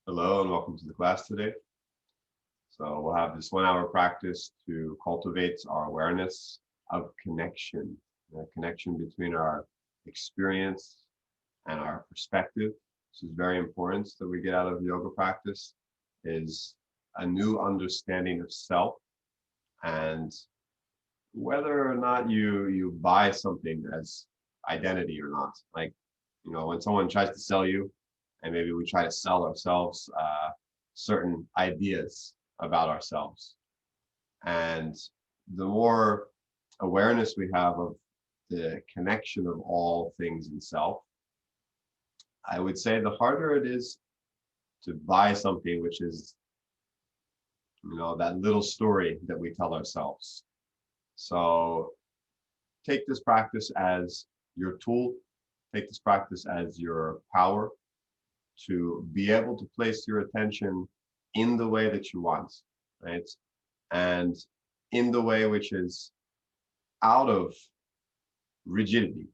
Hello and welcome to the class today. So we'll have this 1 hour practice to cultivate our awareness of connection, the connection between our experience and our perspective. This is very important that we get out of yoga practice, is a new understanding of self, and whether or not you buy something as identity or not. Like, when someone tries to sell you, and maybe we try to sell ourselves certain ideas about ourselves. And the more awareness we have of the connection of all things in self, I would say the harder it is to buy something which is, that little story that we tell ourselves. So take this practice as your tool, take this practice as your power to be able to place your attention in the way that you want, right? And in the way which is out of rigidity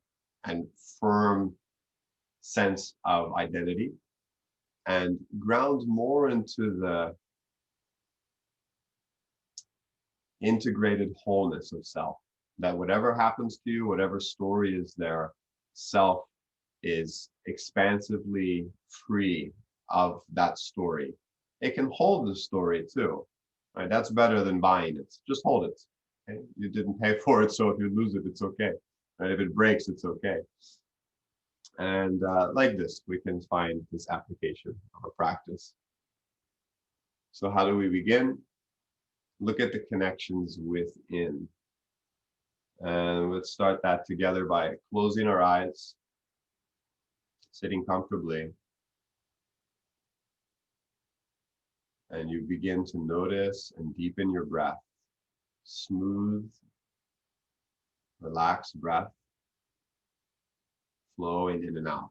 and firm sense of identity, and ground more into the integrated wholeness of self. That whatever happens to you, whatever story is there, self is expansively free of that story. It can hold the story too, right? That's better than buying it. Just hold it. Okay? You didn't pay for it, so if you lose it, it's okay. Right? If it breaks, it's okay. And like this, we can find this application of a practice. So how do we begin? Look at the connections within. And let's start that together by closing our eyes, sitting comfortably. And you begin to notice and deepen your breath. Smooth, relaxed breath flowing in and out.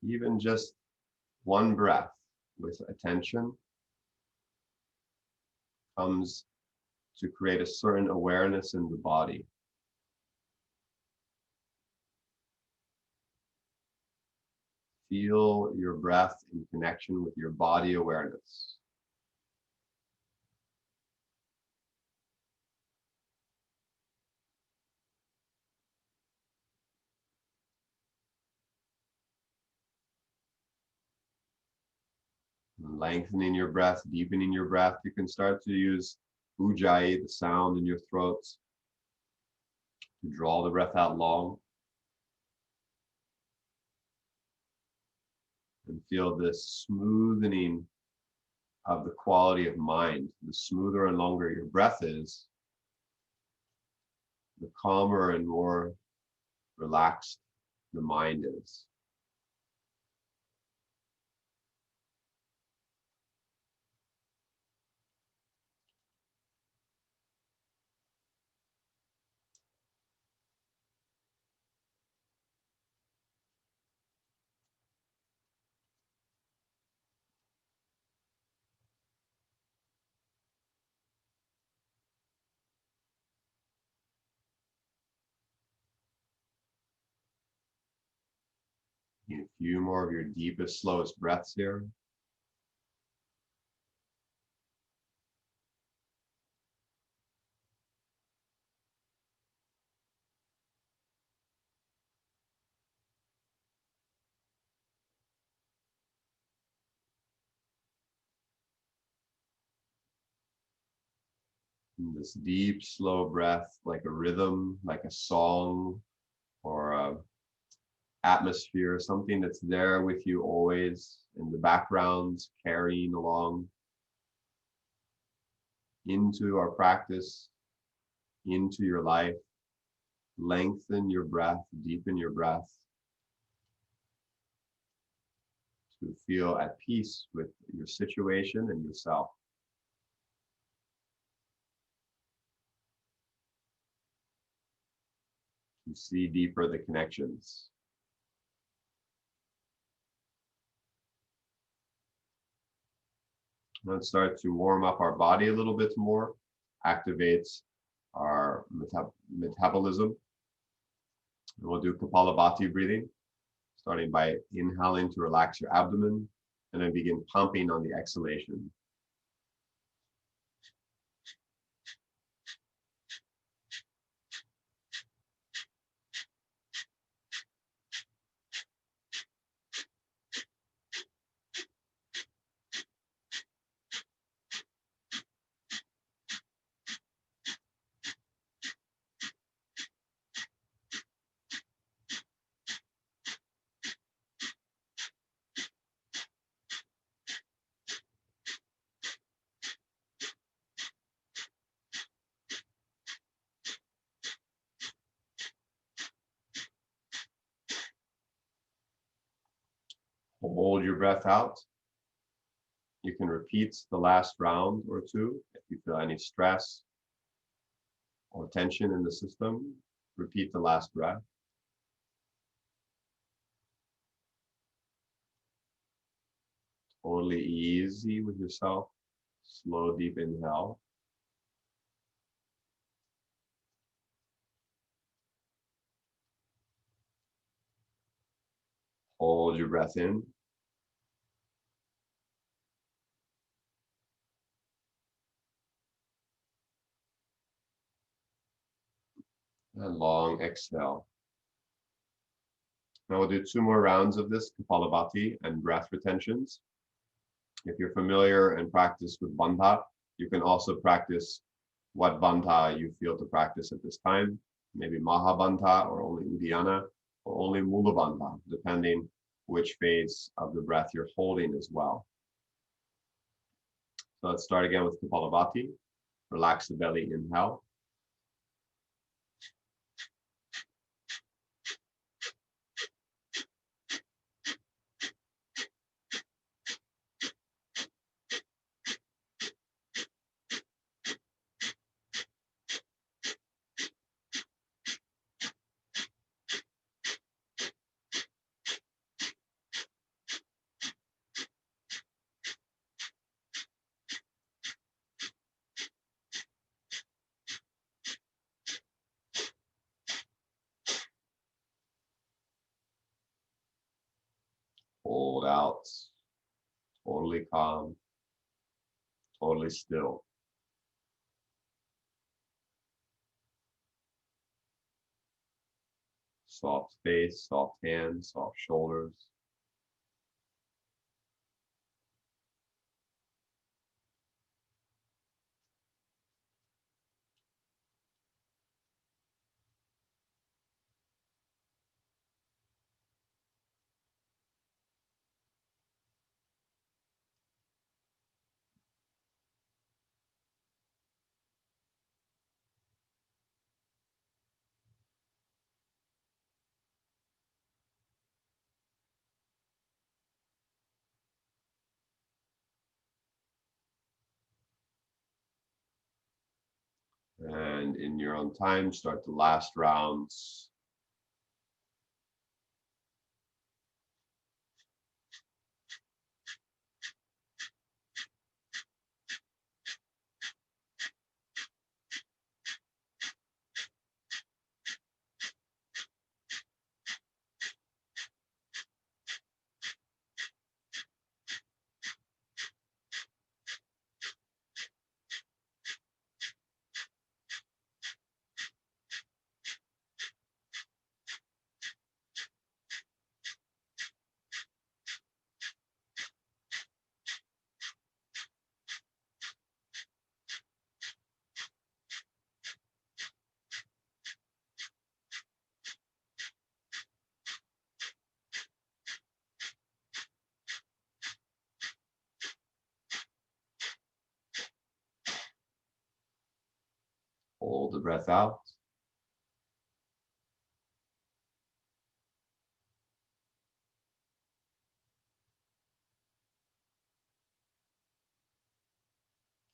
Even just one breath with attention comes to create a certain awareness in the body. Feel your breath in connection with your body awareness. Lengthening your breath, deepening your breath. You can start to use ujjayi, the sound in your throat, to draw the breath out long. And feel this smoothening of the quality of mind. The smoother and longer your breath is, the calmer and more relaxed the mind is. A few more of your deepest, slowest breaths here. And this deep, slow breath, like a rhythm, like a song, or a atmosphere, something that's there with you always in the background, carrying along into our practice, into your life. Lengthen your breath, deepen your breath to feel at peace with your situation and yourself. To see deeper the connections. Let's start to warm up our body a little bit more, activate our metabolism, And we'll do Kapalabhati breathing, starting by inhaling to relax your abdomen, and then begin pumping on the exhalation. Hold your breath out. You can repeat the last round or two if you feel any stress or tension in the system. Repeat the last breath. Totally easy with yourself. Slow, deep inhale. Hold your breath in. And long exhale. Now we'll do 2 more rounds of this Kapalabhati and breath retentions. If you're familiar and practice with Bandha, you can also practice what Bandha you feel to practice at this time. Maybe Mahabandha or only Uddiyana or only Mula Bandha, depending which phase of the breath you're holding as well. So let's start again with Kapalabhati. Relax the belly, inhale. Hold out. Totally calm. Totally still. Soft face, soft hands, soft shoulders. And in your own time, start the last rounds. Hold the breath out.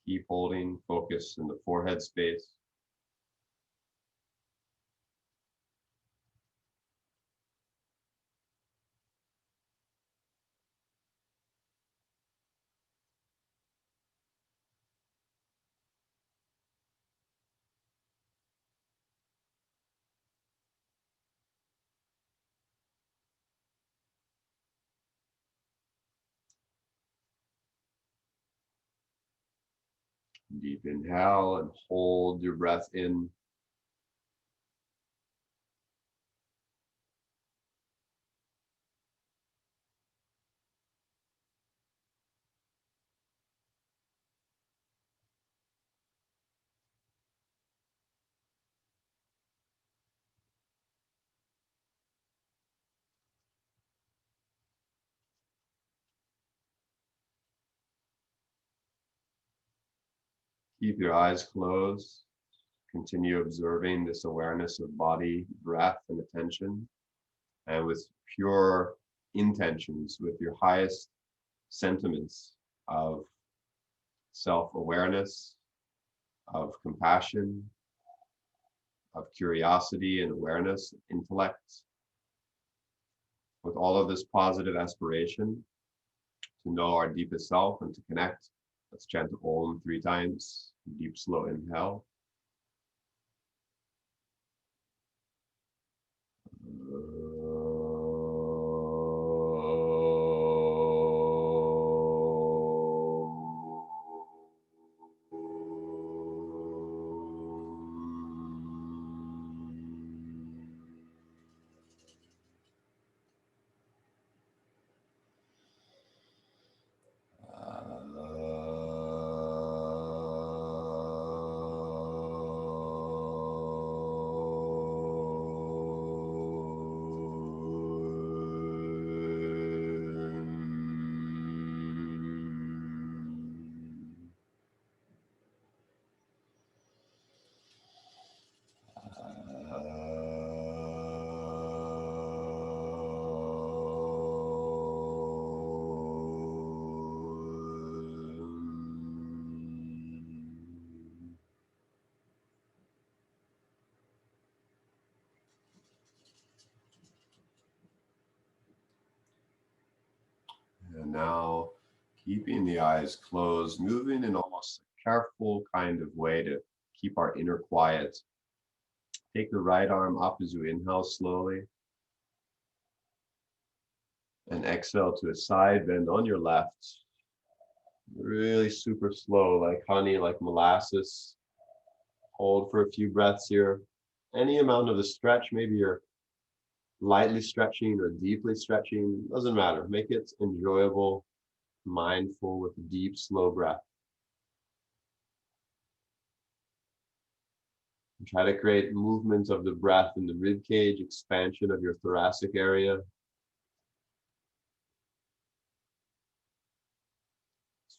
Keep holding, focus in the forehead space. Deep inhale and hold your breath in. Keep your eyes closed. Continue observing this awareness of body, breath, and attention. And with pure intentions, with your highest sentiments of self-awareness, of compassion, of curiosity and awareness, intellect, with all of this positive aspiration to know our deepest self and to connect. Let's chant Om 3 times. Deep, slow inhale. And now, keeping the eyes closed, moving in almost a careful kind of way to keep our inner quiet. Take the right arm up as you inhale slowly. And exhale to a side bend on your left. Really super slow, like honey, like molasses. Hold for a few breaths here. Any amount of the stretch, maybe you're lightly stretching or deeply stretching, doesn't matter. Make it enjoyable, mindful with a deep, slow breath. And try to create movements of the breath in the rib cage, expansion of your thoracic area.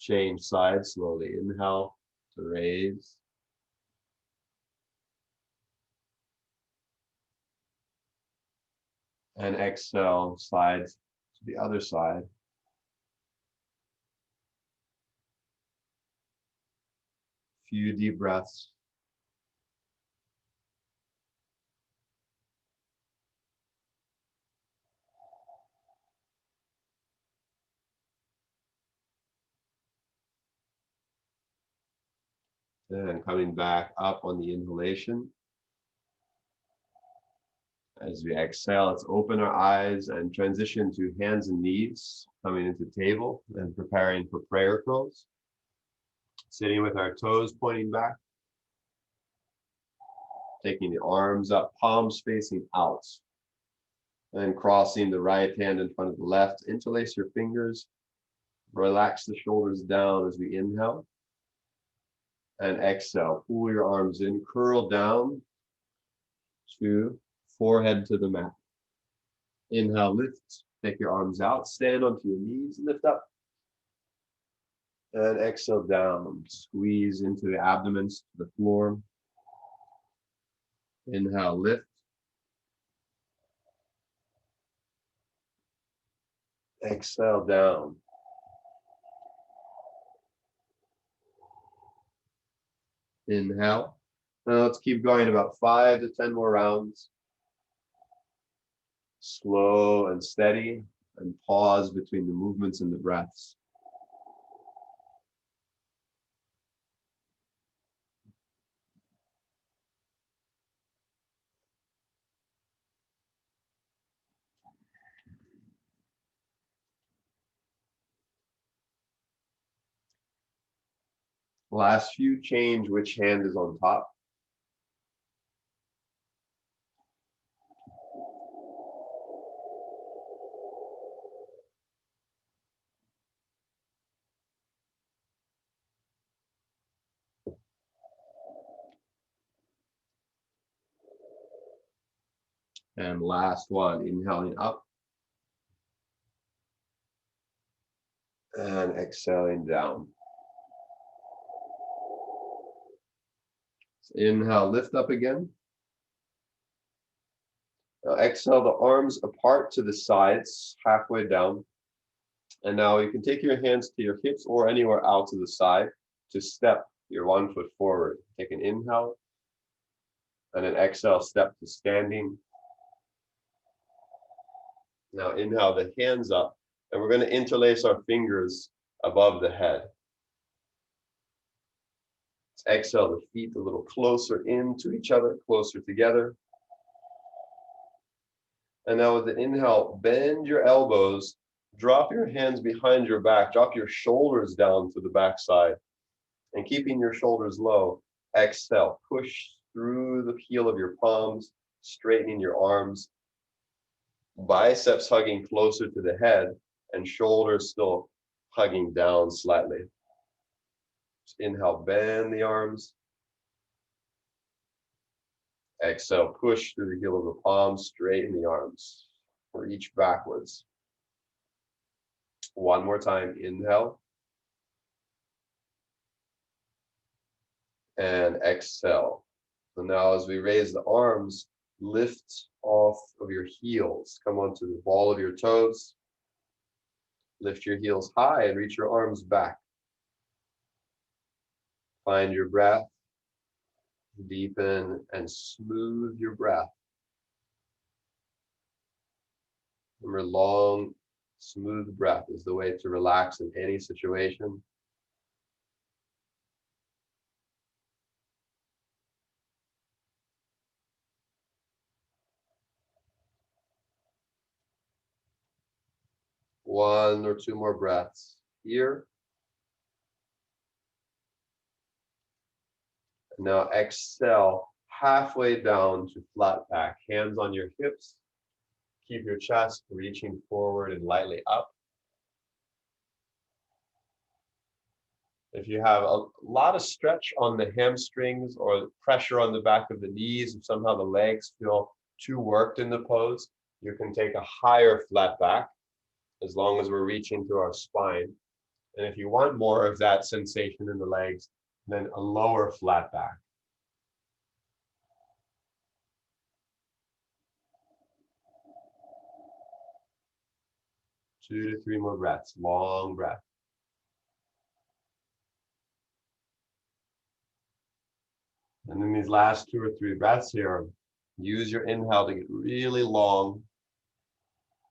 Change sides slowly. Inhale to raise. And exhale, sides to the other side. Few deep breaths. And coming back up on the inhalation. As we exhale, let's open our eyes and transition to hands and knees, coming into table and preparing for prayer pose. Sitting with our toes pointing back. Taking the arms up, palms facing out. And crossing the right hand in front of the left. Interlace your fingers. Relax the shoulders down as we inhale. And exhale, pull your arms in, curl down to forehead to the mat. Inhale, lift, take your arms out, stand onto your knees, lift up. And exhale down, squeeze into the abdomen, to the floor. Inhale, lift. Exhale down. Inhale. Now let's keep going about 5 to 10 more rounds. Slow and steady, and pause between the movements and the breaths. Last few, change which hand is on top. And last one, inhaling up. And exhaling down. So inhale, lift up again. Now exhale the arms apart to the sides, halfway down. And now you can take your hands to your hips or anywhere out to the side to step your 1 foot forward. Take an inhale. And an exhale, step to standing. Now inhale the hands up. And we're going to interlace our fingers above the head. Let's exhale the feet a little closer into each other, closer together. And now with the inhale, bend your elbows, drop your hands behind your back, drop your shoulders down to the backside. And keeping your shoulders low, exhale, push through the heel of your palms, straightening your arms, biceps hugging closer to the head, and shoulders still hugging down slightly. Just inhale, bend the arms. Exhale, push through the heel of the palms, straighten the arms. Reach backwards. One more time, inhale. And exhale. So now as we raise the arms, lift off of your heels. Come onto the ball of your toes. Lift your heels high and reach your arms back. Find your breath. Deepen and smooth your breath. Remember, long, smooth breath is the way to relax in any situation. One or two more breaths here. Now exhale, halfway down to flat back. Hands on your hips. Keep your chest reaching forward and lightly up. If you have a lot of stretch on the hamstrings or pressure on the back of the knees, if somehow the legs feel too worked in the pose, you can take a higher flat back as long as we're reaching through our spine. And if you want more of that sensation in the legs, then a lower flat back. Two to three more breaths, long breath. And then these last 2 or 3 breaths here, use your inhale to get really long,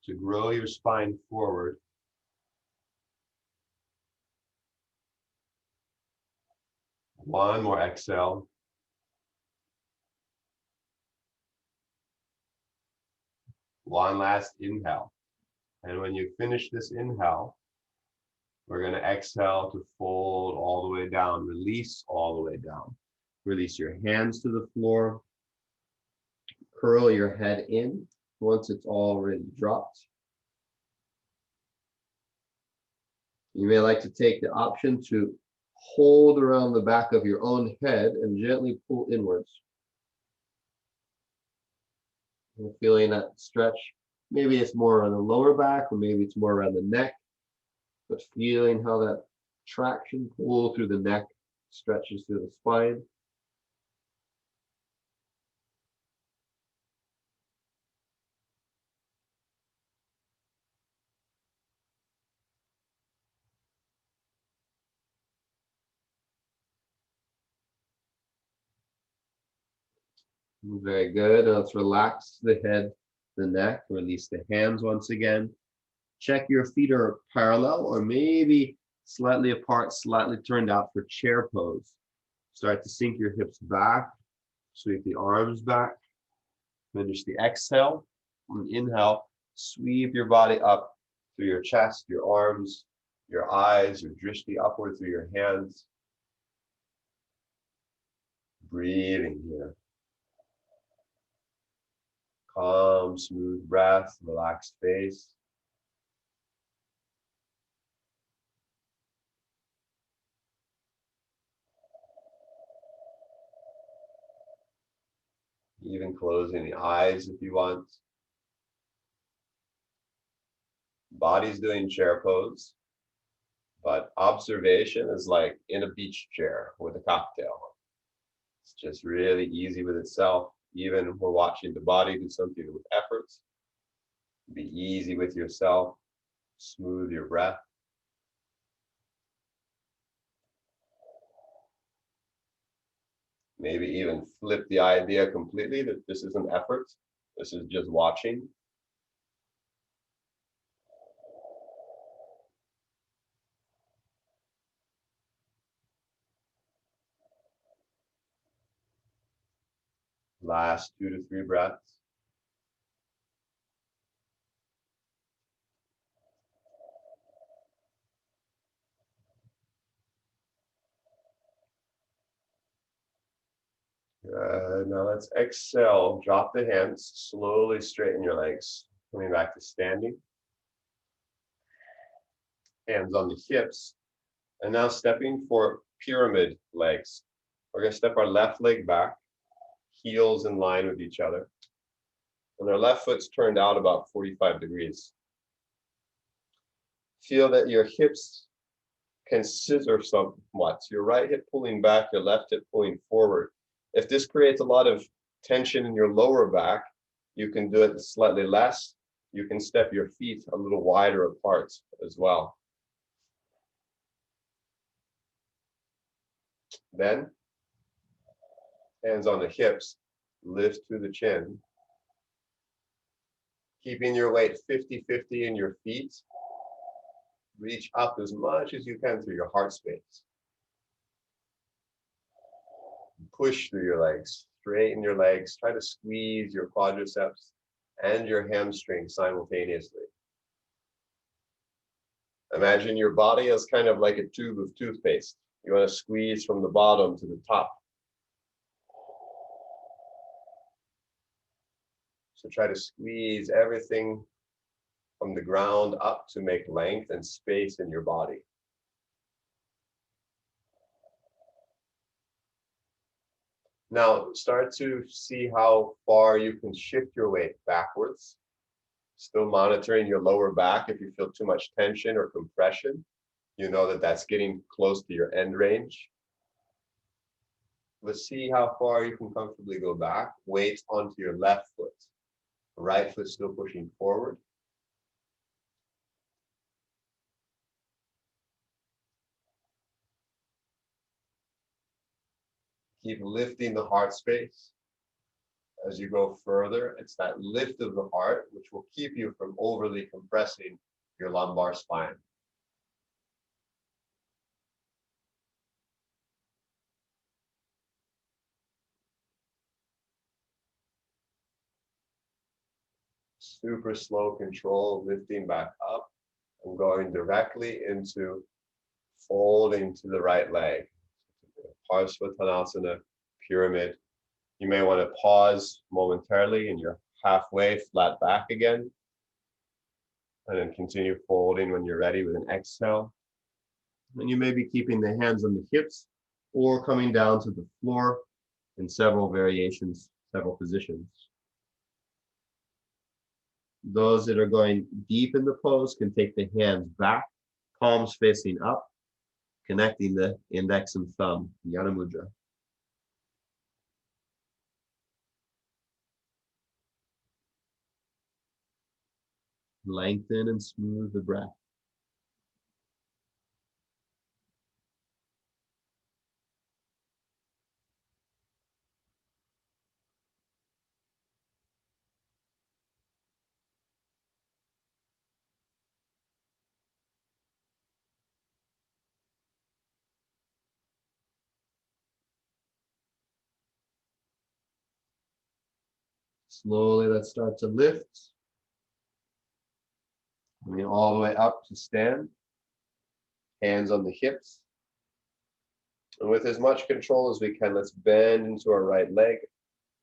to grow your spine forward. One more exhale. One last inhale. And when you finish this inhale, we're going to exhale to fold all the way down, release all the way down. Release your hands to the floor. Curl your head in once it's already dropped. You may like to take the option to hold around the back of your own head and gently pull inwards. You're feeling that stretch. Maybe it's more on the lower back, or maybe it's more around the neck, but feeling how that traction pull through the neck stretches through the spine. Very good. Now let's relax the head, the neck, release the hands once again. Check your feet are parallel or maybe slightly apart, slightly turned out for chair pose. Start to sink your hips back, sweep the arms back. Finish the exhale. And inhale, sweep your body up through your chest, your arms, your eyes, your drishti upward through your hands. Breathing here. Calm, smooth breath, relaxed face. Even closing the eyes if you want. Body's doing chair pose, but observation is like in a beach chair with a cocktail. It's just really easy with itself. Even if we're watching the body do something with effort, be easy with yourself, smooth your breath. Maybe even flip the idea completely that this isn't effort, this is just watching. Last 2 to 3 breaths. Good. Now let's exhale. Drop the hands. Slowly straighten your legs. Coming back to standing. Hands on the hips. And now stepping for pyramid legs. We're going to step our left leg back. Heels in line with each other. And our left foot's turned out about 45 degrees. Feel that your hips can scissor somewhat. Your right hip pulling back, your left hip pulling forward. If this creates a lot of tension in your lower back, you can do it slightly less. You can step your feet a little wider apart as well. Then, hands on the hips, lift to the chin. Keeping your weight 50-50 in your feet. Reach up as much as you can through your heart space. Push through your legs, straighten your legs, try to squeeze your quadriceps and your hamstring simultaneously. Imagine your body as kind of like a tube of toothpaste. You want to squeeze from the bottom to the top. So try to squeeze everything from the ground up to make length and space in your body. Now start to see how far you can shift your weight backwards. Still monitoring your lower back. If you feel too much tension or compression, you know that that's getting close to your end range. Let's see how far you can comfortably go back. Weight onto your left foot. Right foot still pushing forward. Keep lifting the heart space. As you go further, it's that lift of the heart which will keep you from overly compressing your lumbar spine. Super slow control, lifting back up and going directly into folding to the right leg. Parsvottanasana, pyramid. You may want to pause momentarily and you're halfway flat back again. And then continue folding when you're ready with an exhale. And you may be keeping the hands on the hips or coming down to the floor in several variations, several positions. Those that are going deep in the pose can take the hands back, palms facing up, connecting the index and thumb, Yana Mudra. Lengthen and smooth the breath. Slowly, let's start to lift. Coming all the way up to stand. Hands on the hips. And with as much control as we can, let's bend into our right leg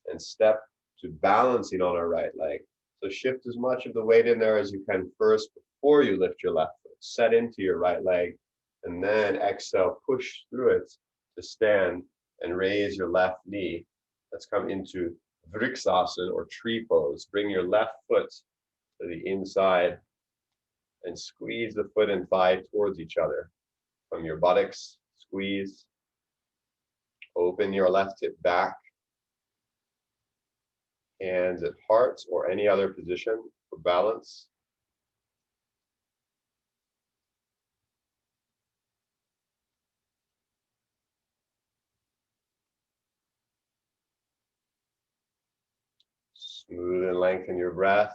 and step to balancing on our right leg. So shift as much of the weight in there as you can first before you lift your left foot. Set into your right leg and then exhale, push through it to stand and raise your left knee. Let's come into Vriksasana or tree pose. Bring your left foot to the inside and squeeze the foot and thigh towards each other. From your buttocks, squeeze. Open your left hip back. Hands at heart or any other position for balance. Smooth and lengthen your breath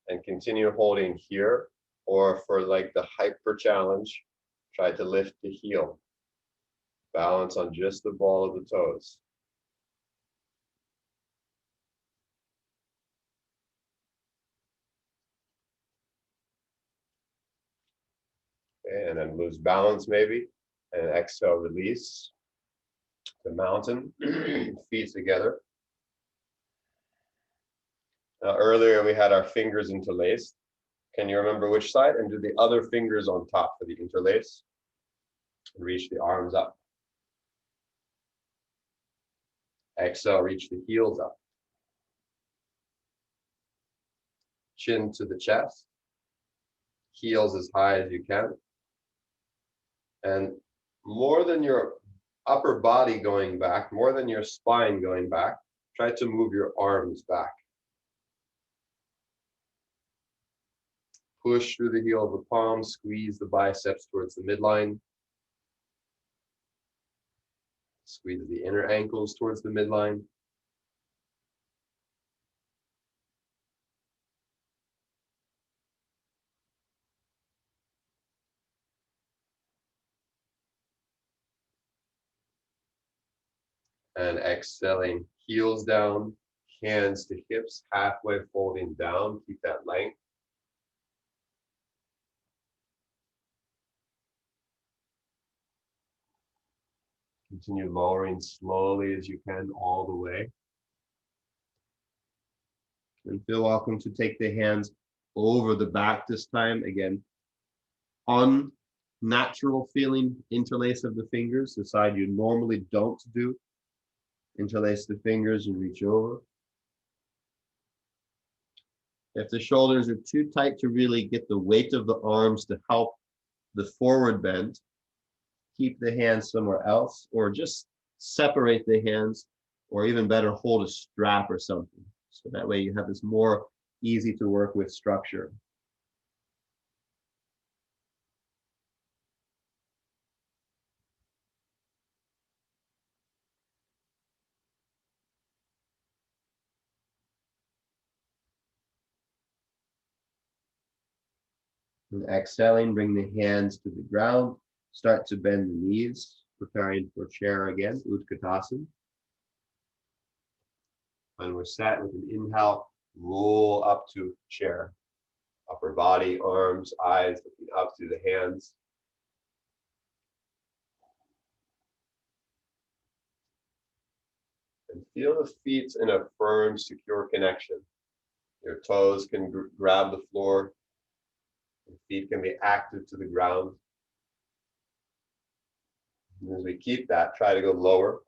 and continue holding here, or for like the hyper challenge, try to lift the heel. Balance on just the ball of the toes. And then lose balance maybe, and exhale, release the mountain, feet together. Now earlier we had our fingers interlaced. Can you remember which side? And do the other fingers on top for the interlace. Reach the arms up. Exhale, reach the heels up. Chin to the chest. Heels as high as you can. And more than your upper body going back, more than your spine going back, try to move your arms back. Push through the heel of the palm, squeeze the biceps towards the midline. Squeeze the inner ankles towards the midline. And exhaling, heels down, hands to hips, halfway folding down. Keep that length. Continue lowering slowly as you can all the way. And feel welcome to take the hands over the back this time. Again, unnatural feeling interlace of the fingers, the side you normally don't do. Interlace the fingers and reach over. If the shoulders are too tight to really get the weight of the arms to help the forward bend, keep the hands somewhere else, or just separate the hands, or even better, hold a strap or something. So that way you have this more easy to work with structure. And exhaling, bring the hands to the ground. Start to bend the knees, preparing for chair again, Utkatasana. When we're set with an inhale, roll up to chair. Upper body, arms, eyes looking up through the hands. And feel the feet in a firm, secure connection. Your toes can grab the floor. Your feet can be active to the ground. And as we keep that, try to go lower.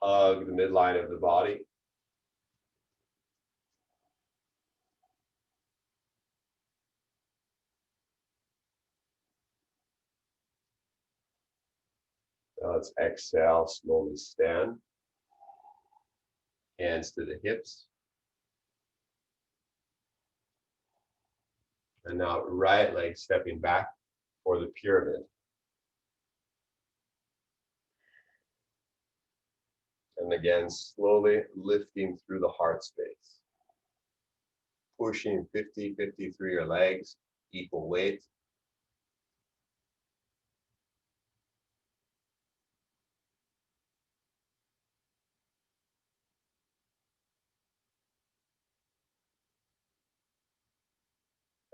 Hug the midline of the body. Now let's exhale, slowly stand. Hands to the hips. And now right leg stepping back for the pyramid. And again, slowly lifting through the heart space. Pushing 50-50 through your legs, equal weight.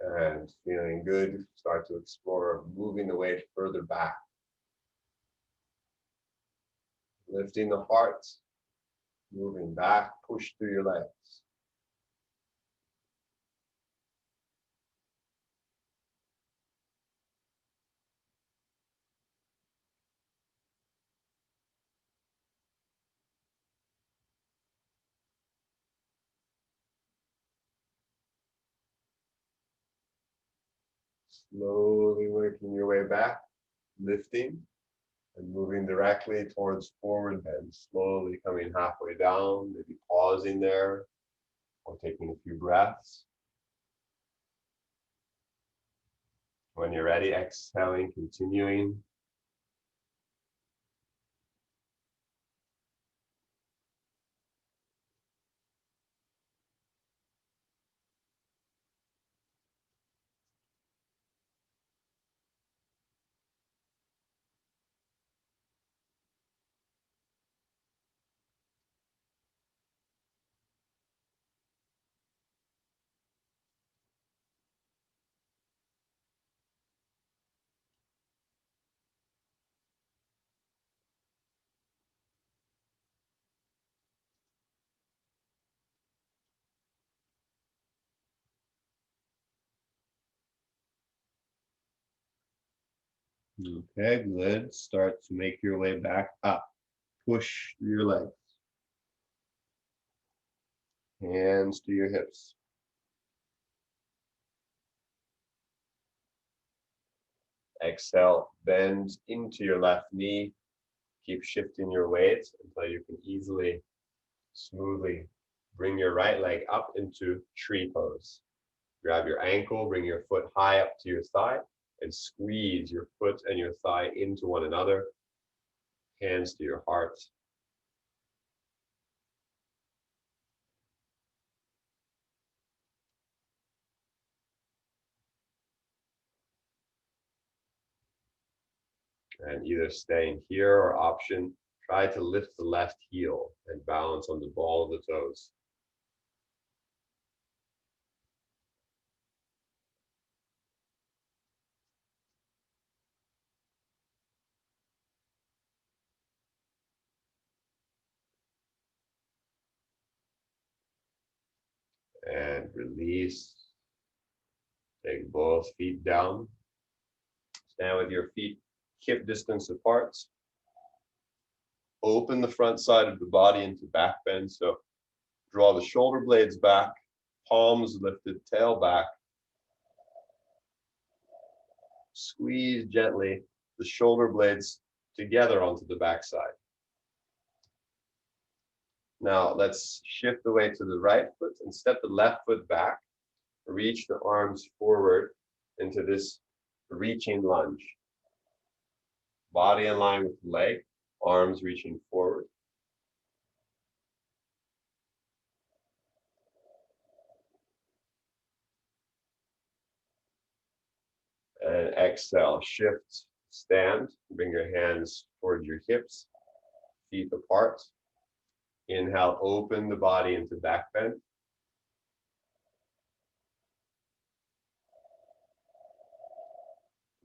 And feeling good, start to explore moving the weight further back. Lifting the heart, moving back, push through your legs. Slowly working your way back, lifting and moving directly towards forward bend. Slowly coming halfway down, maybe pausing there or taking a few breaths. When you're ready, exhaling, continuing. Okay, good. Start to make your way back up. Push through your legs. Hands to your hips. Exhale, bend into your left knee. Keep shifting your weight until you can easily, smoothly bring your right leg up into tree pose. Grab your ankle, bring your foot high up to your thigh, and squeeze your foot and your thigh into one another. Hands to your heart. And either staying here or option, try to lift the left heel and balance on the ball of the toes. And release. Take both feet down. Stand with your feet hip distance apart. Open the front side of the body into back bend. So draw the shoulder blades back, palms lifted, tail back. Squeeze gently the shoulder blades together onto the back side. Now let's shift the weight to the right foot and step the left foot back. Reach the arms forward into this reaching lunge. Body in line with the leg, arms reaching forward. And exhale, shift, stand. Bring your hands towards your hips, feet apart. Inhale, open the body into back bend.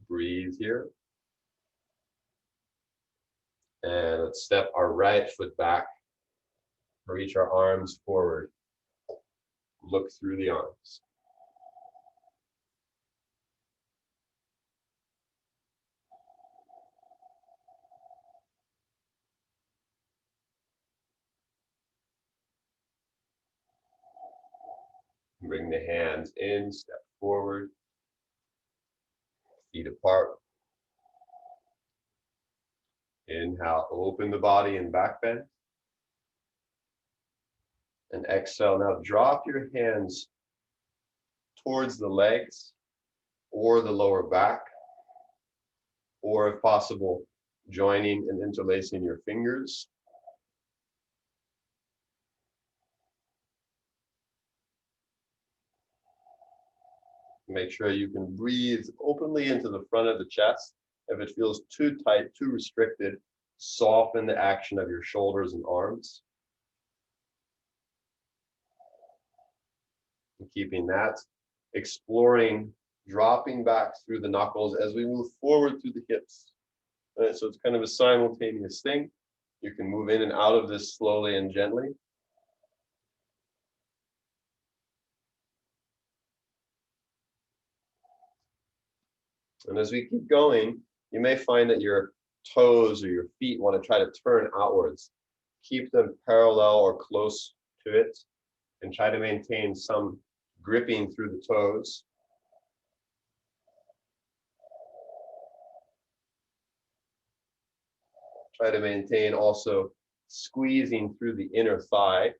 Breathe here. And let's step our right foot back. Reach our arms forward. Look through the arms. Bring the hands in, step forward, feet apart. Inhale, open the body in back bend. And exhale, now drop your hands towards the legs or the lower back, or if possible, joining and interlacing your fingers. Make sure you can breathe openly into the front of the chest. If it feels too tight, too restricted, soften the action of your shoulders and arms. And keeping that exploring dropping back through the knuckles as we move forward through the hips. Right, so it's kind of a simultaneous thing. You can move in and out of this slowly and gently. And as we keep going, you may find that your toes or your feet want to try to turn outwards. Keep them parallel or close to it and try to maintain some gripping through the toes. Try to maintain also squeezing through the inner thigh,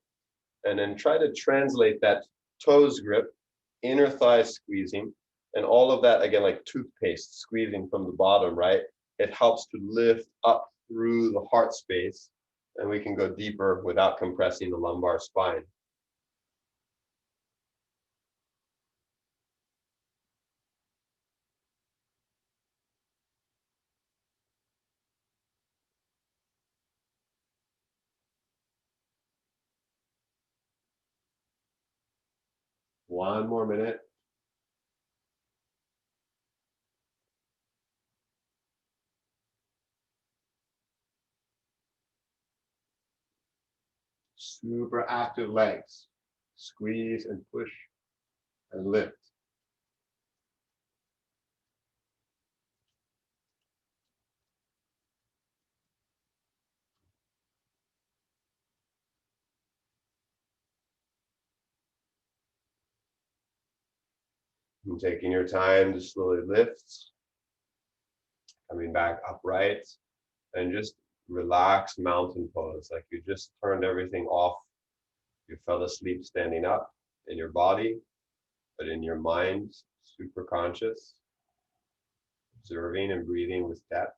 and then try to translate that toes grip, inner thigh squeezing, and all of that, again, like toothpaste squeezing from the bottom, right? It helps to lift up through the heart space, and we can go deeper without compressing the lumbar spine. One more minute. Super active legs. Squeeze and push and lift. And taking your time to slowly lift, coming back upright, and just relax mountain pose, like you just turned everything off. You fell asleep standing up in your body, but in your mind, super conscious, observing and breathing with depth.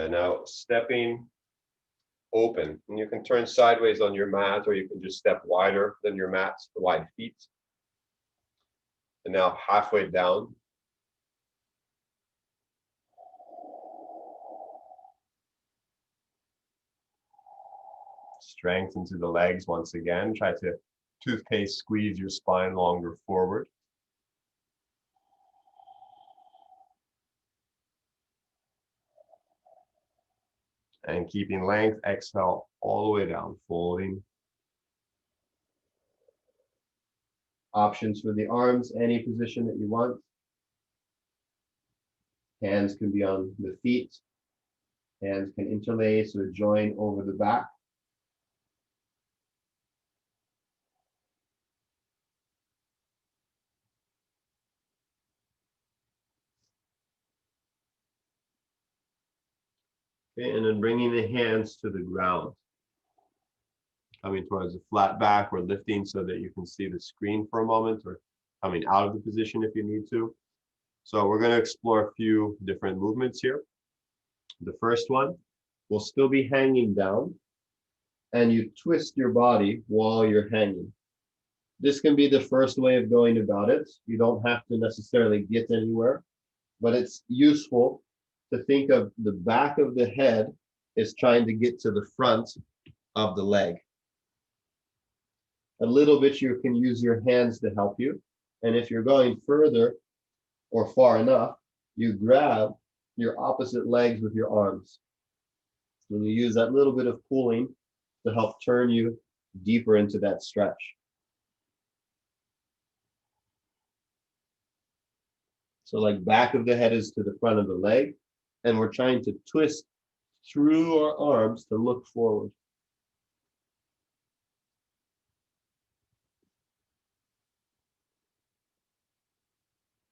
Now stepping open, and you can turn sideways on your mat, or you can just step wider than your mat, the wide feet. And now halfway down. Strength into the legs once again. Try to toothpaste squeeze your spine longer forward. And keeping length, exhale all the way down, folding. Options for the arms, any position that you want. Hands can be on the feet. Hands can interlace or join over the back. Okay, and then bringing the hands to the ground. Coming towards a flat back or lifting so that you can see the screen for a moment, or coming out of the position if you need to. So we're going to explore a few different movements here. The first one will still be hanging down, and you twist your body while you're hanging. This can be the first way of going about it. You don't have to necessarily get anywhere, but it's useful to think of the back of the head is trying to get to the front of the leg. A little bit you can use your hands to help you. And if you're going further or far enough, you grab your opposite legs with your arms. And you use that little bit of pulling to help turn you deeper into that stretch. So like back of the head is to the front of the leg, and we're trying to twist through our arms to look forward.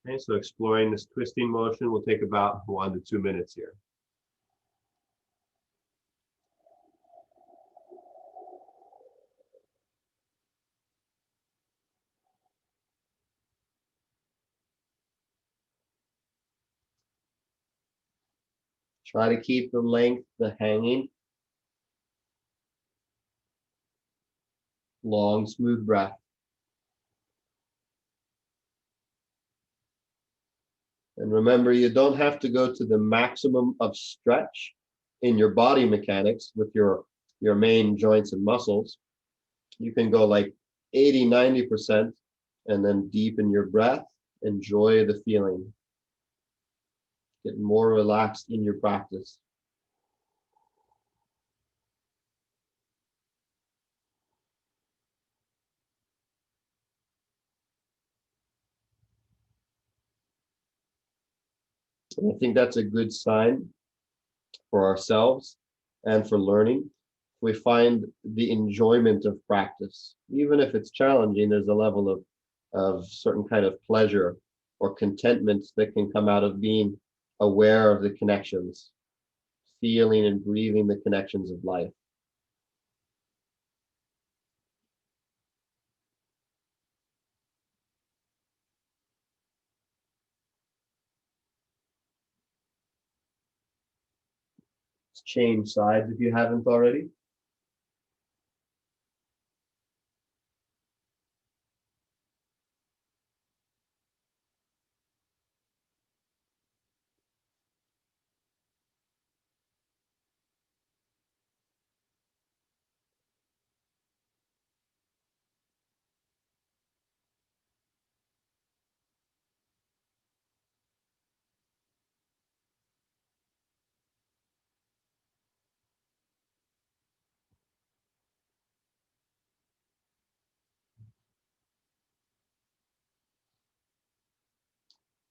Okay, so exploring this twisting motion will take about 1 to 2 minutes here. Try to keep the length, the hanging. Long, smooth breath. And remember, you don't have to go to the maximum of stretch in your body mechanics with your main joints and muscles. You can go like 80, 90% and then deepen your breath. Enjoy the feeling. Get more relaxed in your practice. And I think that's a good sign for ourselves and for learning. We find the enjoyment of practice, even if it's challenging, there's a level of certain kind of pleasure or contentment that can come out of being aware of the connections, feeling and breathing the connections of life. Change sides if you haven't already.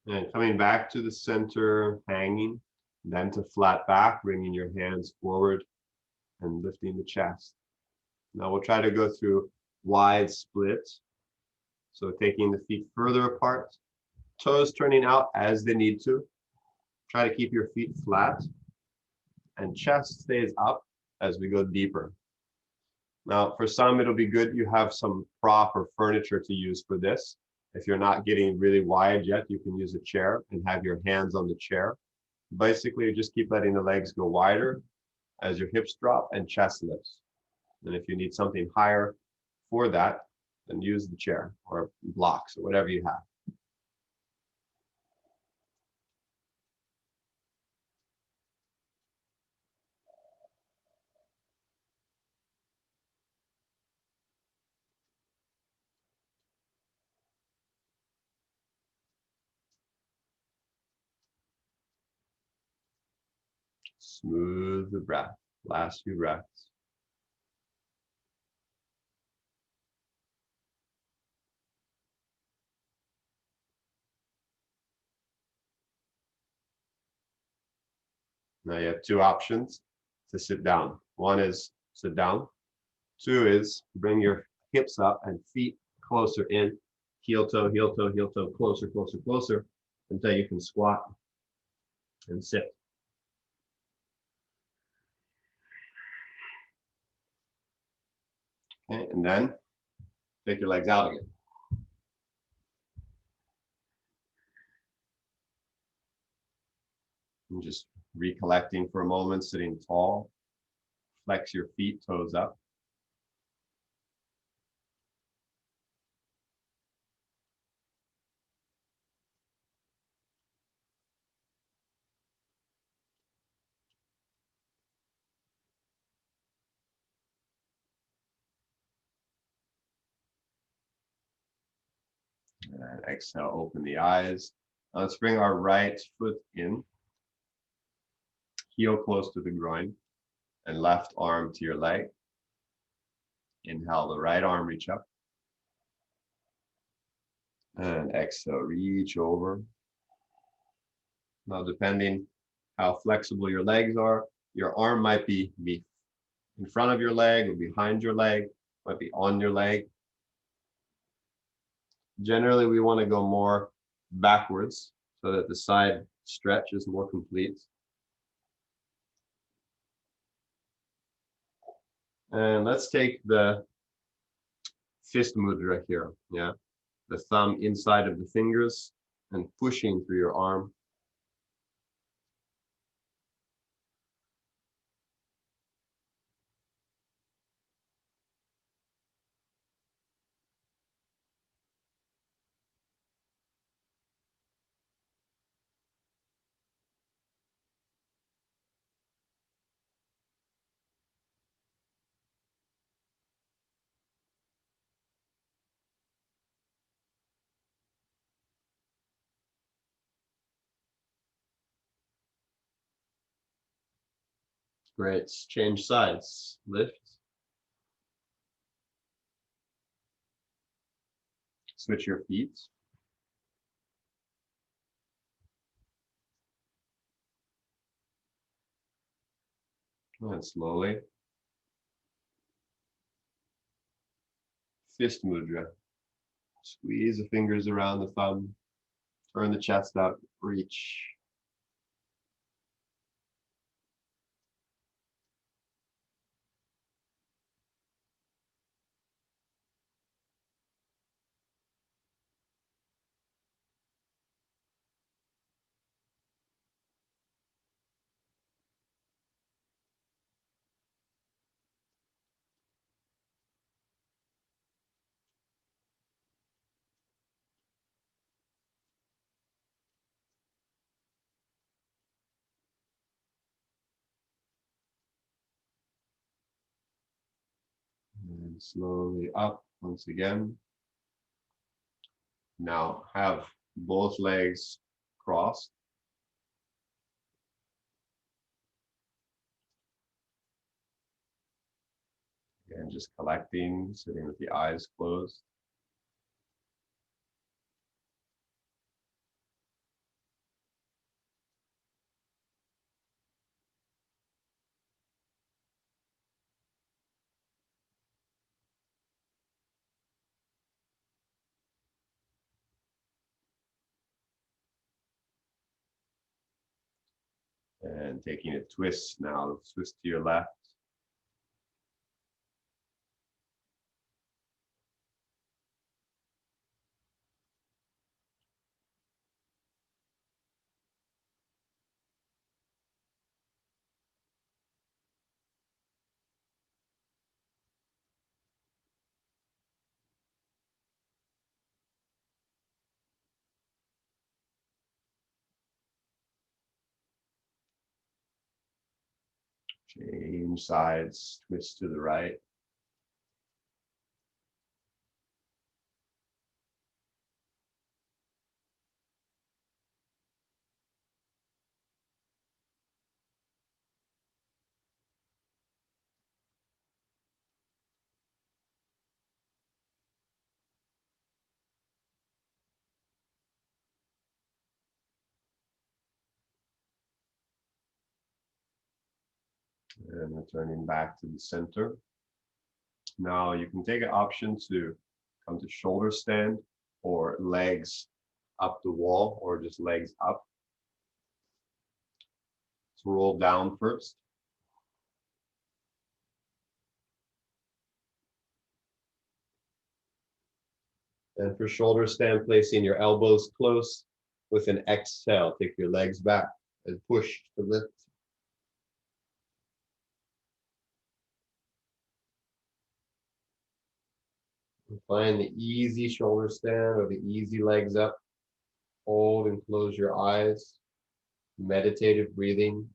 And coming back to the center, hanging, then to flat back, bringing your hands forward and lifting the chest. Now we'll try to go through wide splits. So taking the feet further apart, toes turning out as they need to. Try to keep your feet flat and chest stays up as we go deeper. Now, for some, it'll be good you have some prop or furniture to use for this. If you're not getting really wide yet, you can use a chair and have your hands on the chair. Basically, you just keep letting the legs go wider as your hips drop and chest lifts. And if you need something higher for that, then use the chair or blocks or whatever you have. Smooth the breath. Last few breaths. Now you have two options to sit down. One is sit down. Two is bring your hips up and feet closer in. Heel toe, heel toe, heel toe, closer, closer, closer until you can squat and sit. Okay, and then take your legs out again. And just recollecting for a moment, sitting tall. Flex your feet, toes up. And exhale, open the eyes. Let's bring our right foot in, heel close to the groin, and left arm to your leg. Inhale the right arm, reach up. And exhale, reach over. Now, depending how flexible your legs are, your arm might be in front of your leg or behind your leg, might be on your leg. Generally, we want to go more backwards so that the side stretch is more complete. And let's take the fist mudra here. Yeah, the thumb inside of the fingers and pushing through your arm. Great. Change sides. Lift. Switch your feet. And slowly. Fist mudra. Squeeze the fingers around the thumb. Turn the chest up. Reach. And slowly up once again. Now have both legs crossed. And just collecting, sitting with the eyes closed. And taking a twist now, twist to your left. Change sides, twist to the right. And returning back to the center. Now you can take an option to come to shoulder stand or legs up the wall or just legs up. So roll down first. And for shoulder stand, placing your elbows close with an exhale. Take your legs back and push to lift. And find the easy shoulder stand or the easy legs up. Hold and close your eyes. Meditative breathing.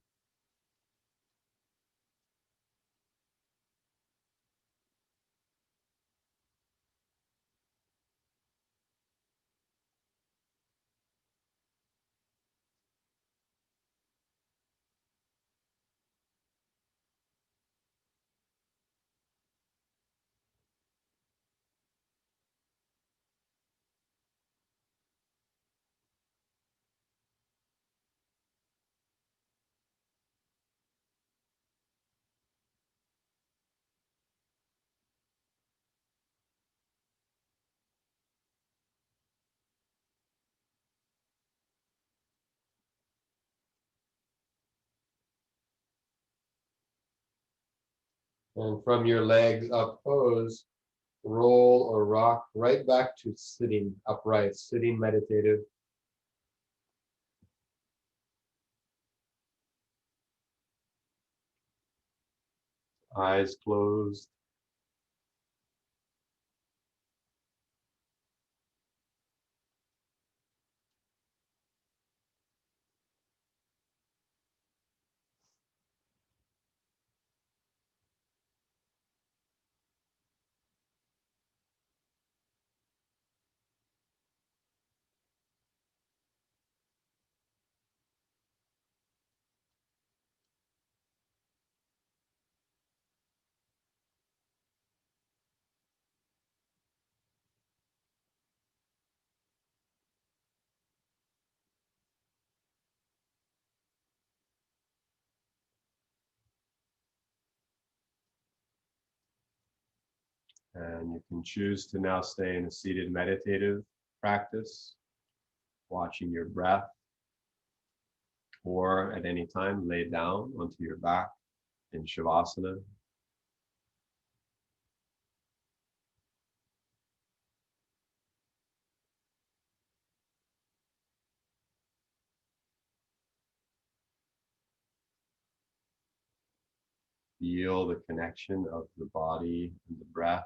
And from your legs up pose, roll or rock right back to sitting upright, sitting meditative. Eyes closed. And you can choose to now stay in a seated meditative practice, watching your breath, or at any time lay down onto your back in Shavasana. Feel the connection of the body and the breath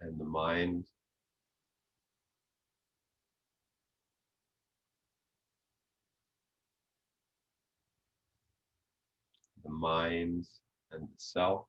and the mind. The mind and the self.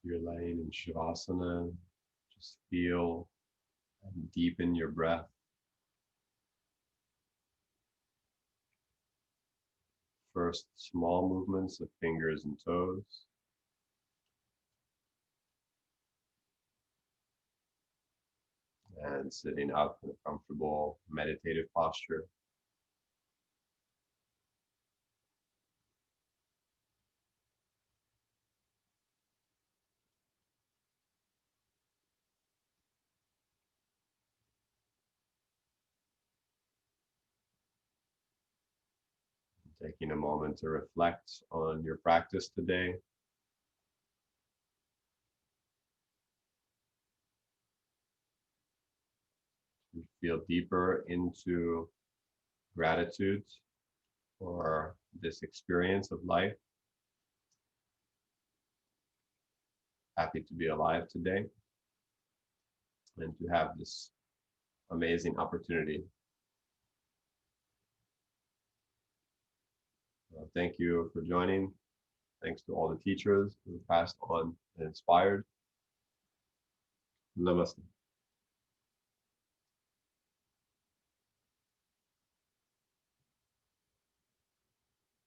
You're laying in Shavasana. Just feel and deepen your breath. First, small movements of fingers and toes. And sitting up in a comfortable meditative posture. Taking a moment to reflect on your practice today. You feel deeper into gratitude for this experience of life. Happy to be alive today and to have this amazing opportunity. Thank you for joining. Thanks to all the teachers who passed on and inspired. Namaste.